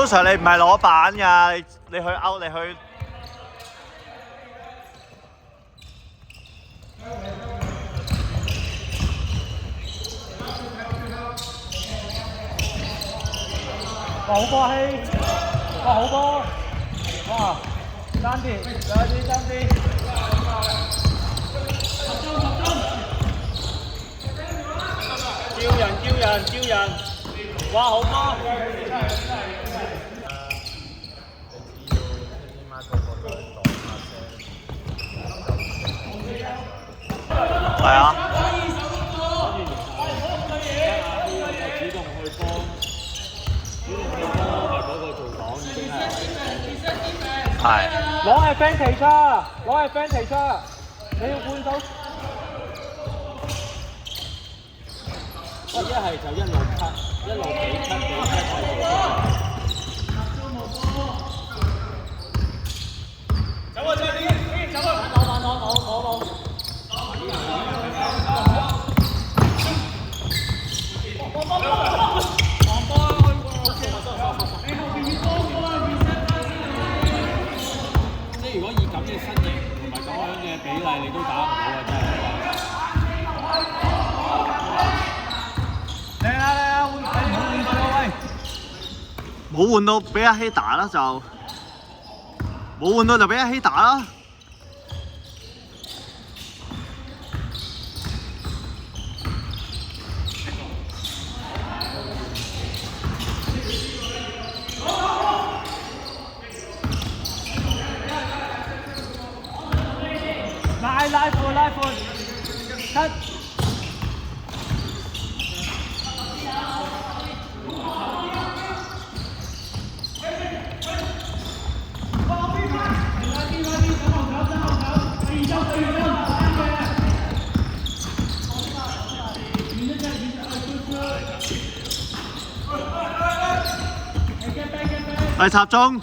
Sir 你唔係攞板㗎，你去勾你去。哇！好波啊希，哇好波，哇爭啲，有啲爭啲。叫人，哇好波！係啊。主動去幫嗰個做黨已經係。係。攞 advantage 啊！攞 advantage 啊！你要換手。一係就一路 cut， 一路俾 cut 俾 cut。走啊！再啲，走啊！攞。即係如果以咁嘅身形同埋咁樣嘅比例，你都打唔到啊！真係。嚟啦！冇換到俾阿希打啦就，冇換到就俾阿希打啦。拉闊，cut。嚟插中。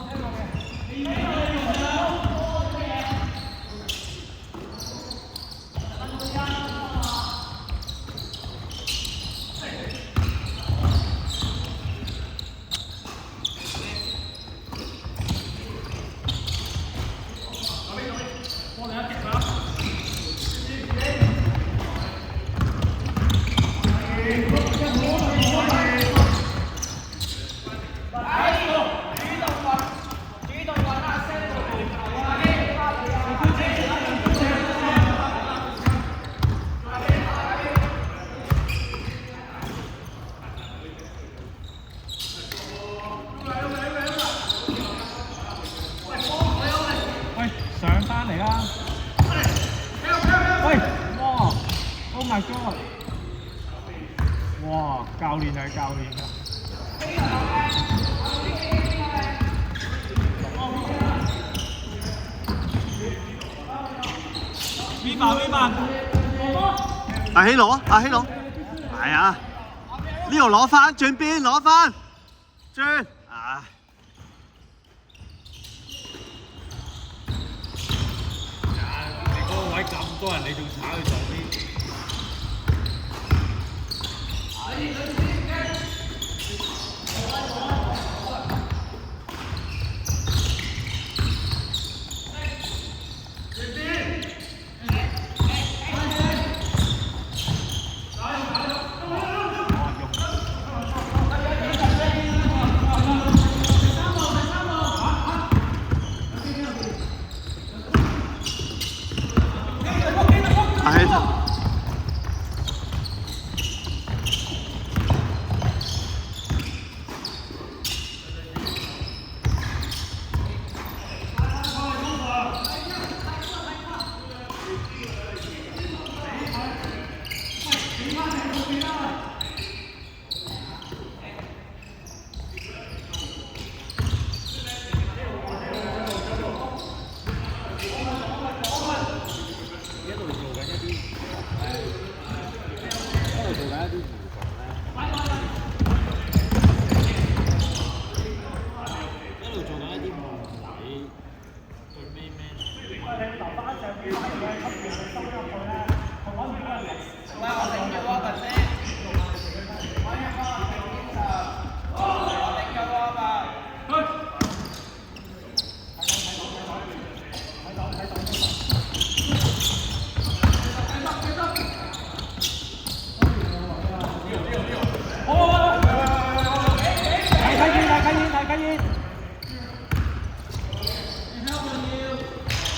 上翻嚟啦！喂，哇 ！Oh my god！ 哇，教練係教練啊！邊慢？阿希攞，係啊！呢度攞翻，轉邊攞翻，轉啊！位咁多人，你仲炒去上邊？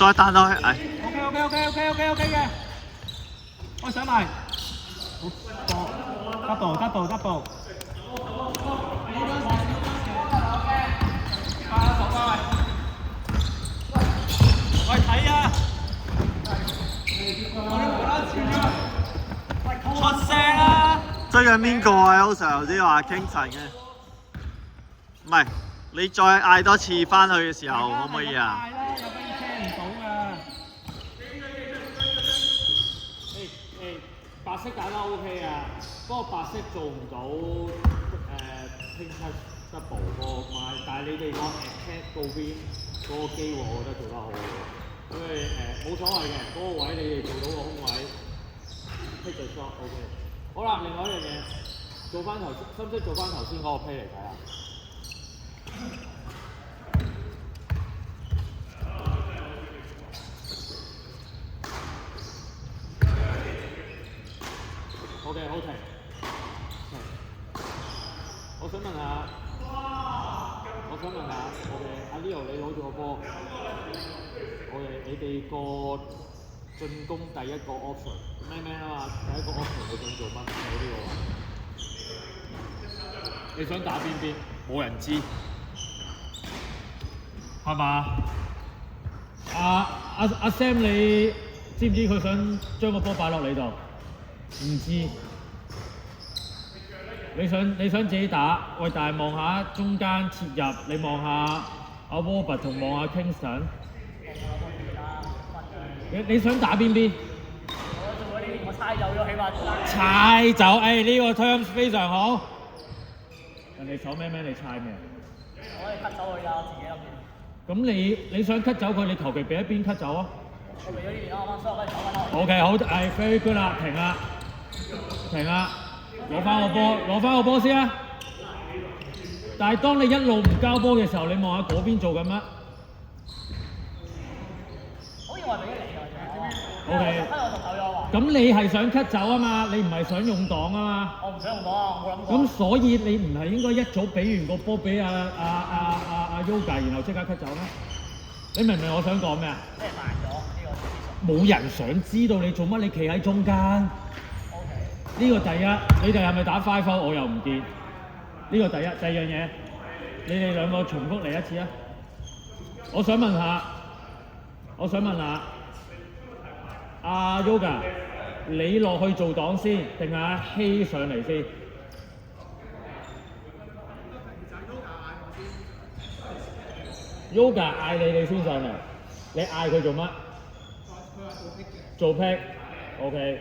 再彈落去，唉。OK 嘅，我上埋，好多 double。喂睇啊！出聲啊！追緊邊個啊？好成頭先話傾神嘅，唔係你再嗌多次翻去嘅時候，可唔可以啊？嗌啦，有俾聽唔到㗎。白色打得 OK 啊，不過白色做唔到拼出 double 個買，但係你哋個 attack 嗰邊嗰個機會，我覺得做得好嘅，因為冇所謂嘅，嗰個位你哋做到個空位 take the shot OK。好啦，另外一樣嘢，做翻頭，識唔識做翻頭先嗰個 play 嚟睇下？OK， 好停。我想問下我哋阿 Leo 你攞住個波，你哋個進攻第一個 option 咩啊嘛？第一個 option 你想做乜？喺呢個位，你想打邊？冇人知，係嘛？阿 Sam 你知唔知佢想將個波擺落你度？唔知。你想自己打，喂！但係望下中間切入，你望下阿 Robert 同望下 Kingston。你想打邊？我猜走咗，起碼猜走，呢個 terms 非常好。人哋手咩？你猜咩？我哋 cut 走佢啦，自己諗住。咁你想 cut 走佢，你求其俾一邊 cut 走啊？我俾咗呢邊啦，所以我跟住走翻啦。OK， 好，very good 啦，停啦。攞翻個波先啊！但係當你一路唔交波嘅時候，你望下嗰邊做緊乜？好似我係俾咗你㗎， OK。咁你係想 cut 走啊嘛？你唔係想用擋啊嘛？我唔想用擋啊，我冇諗過。咁所以你唔係應該一早俾完個波俾阿 Yoga， 然後即刻 cut 走咩？你明唔明我想講咩啊？即係慢咗呢個。冇人想知道你做乜，你企喺中間。呢個第一，你哋係咪打 5 foul？ 我又唔見。呢個第一，第二樣嘢，你哋兩個重複嚟一次啊！我想問下，阿 Yoga， 你落去做擋先，定係阿希上嚟先 ？Yoga 嗌你先上嚟，你嗌佢做乜？做 pick，OK。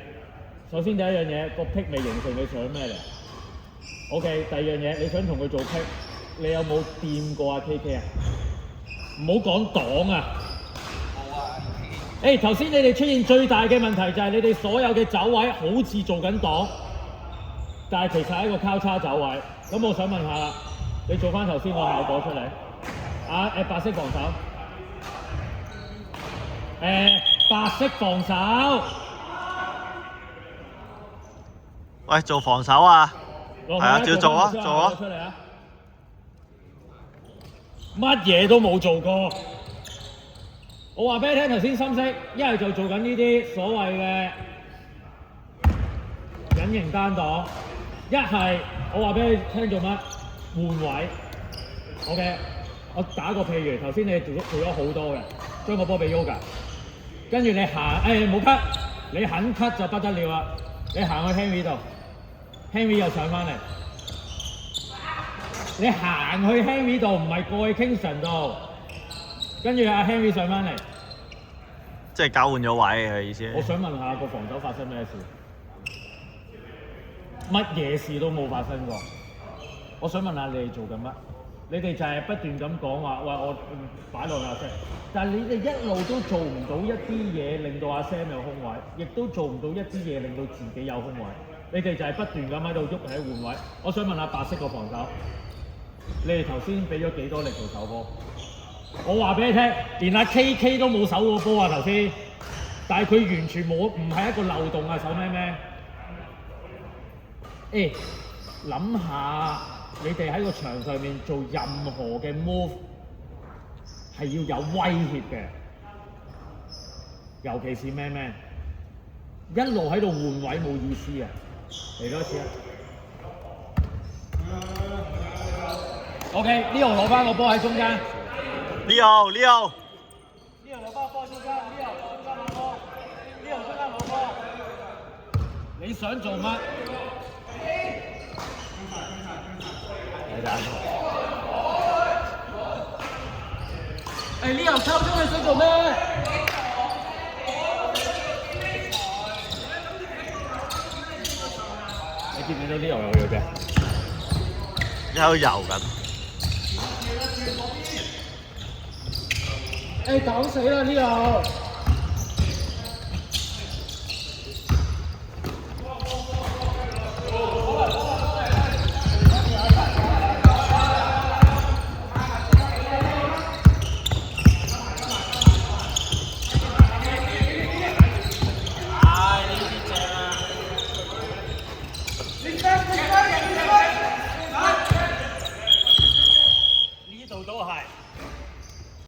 首先第一樣嘢，個 pick 未形成，你想咩嚟 ？OK， 第二樣嘢，你想同佢做 pick， 你有冇掂過阿 KK 啊？唔好講擋啊！冇啊！頭先你哋出現最大嘅問題就係你哋所有嘅走位好似做緊擋，但係其實係一個交叉走位。咁我想問下啦，你做翻頭先個效果出嚟？白色防守。白色防守。喂，做防守啊！係啊，照做啊，做啊！出嚟啊！乜嘢都冇做過。我話俾你聽，頭先深色，一係就做緊呢啲所謂嘅隱形單擋，一係我話俾你聽做乜換位。OK， 我打個譬如，頭先你做咗好多嘅，將個波俾 Yoga， 跟住你行，冇 cut， 你肯 cut 就不得了啦！你行去 Henry 度。Henry 又上翻嚟，你行去 Henry 度，唔係過去 Kingston 度，跟住阿 Henry 上翻嚟，即係交換咗位嘅意思。我想問下個防守發生咩事？乜嘢事都冇發生過。我想問下你哋做緊乜？你哋就係不斷咁講話，喂我擺落阿 Sam， 但係你哋一路都做唔到一啲嘢令到阿 Sam 有空位，亦都做唔到一啲嘢令到自己有空位。你哋就係不斷咁喺度喐喺換位。我想問下白色個防守，你哋頭先俾咗幾多力做手波？我話俾你聽，連阿 KK 都冇手過波啊頭先，但係佢完全冇，唔係一個漏洞啊手咩？諗下你哋喺個場上面做任何嘅 move 係要有威脅嘅，尤其是咩，一路喺度換位冇意思啊！嚟多一次啊！OK， 呢度攞翻個波喺中間。Leo， 呢度攞翻個波中間，呢度中間攞波，呢度中間攞波。你想做乜？誒呢度抽中你想做咩？你見唔見到呢度有嘢嘅？喺度游緊。誒擋死啦呢度！